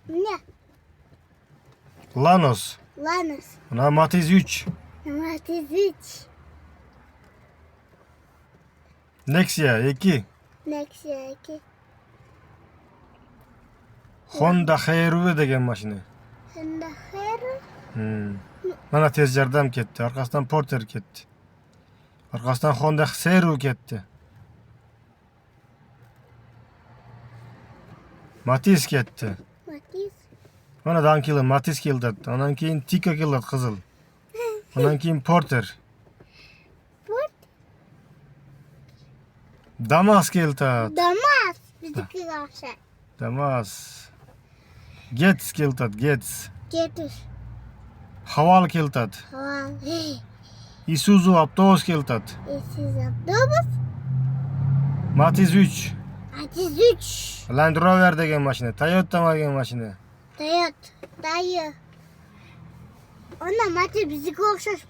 Ne? Lanos. Lanos. Buna Matiz 3. Matiz 3. Nexia 2. Nexia 2. Honda HR-V degan mashina. Honda HR. Mana tez yordam ketdi. Orqasidan Porter ketdi. Orqasidan Honda HR-V ketdi. Matiz ketdi. Matiz. Mana Dankili Matiz keldi. Ondan keyin Tika keldi qizil. Ondan keyin Porter. Port. Damas keldi. Damas. Biznikiga o'xshaydi. Damas. Getz keldi. Getz. Getir. Haval keldi. Haval. Isuzu avtobus keldi. Siz avtobus. Matiz 3. Matiz 3. Land Rover degan mashina. Toyota degan mashina. Toyota. Dayı. Ona Matiz bizga o'xshash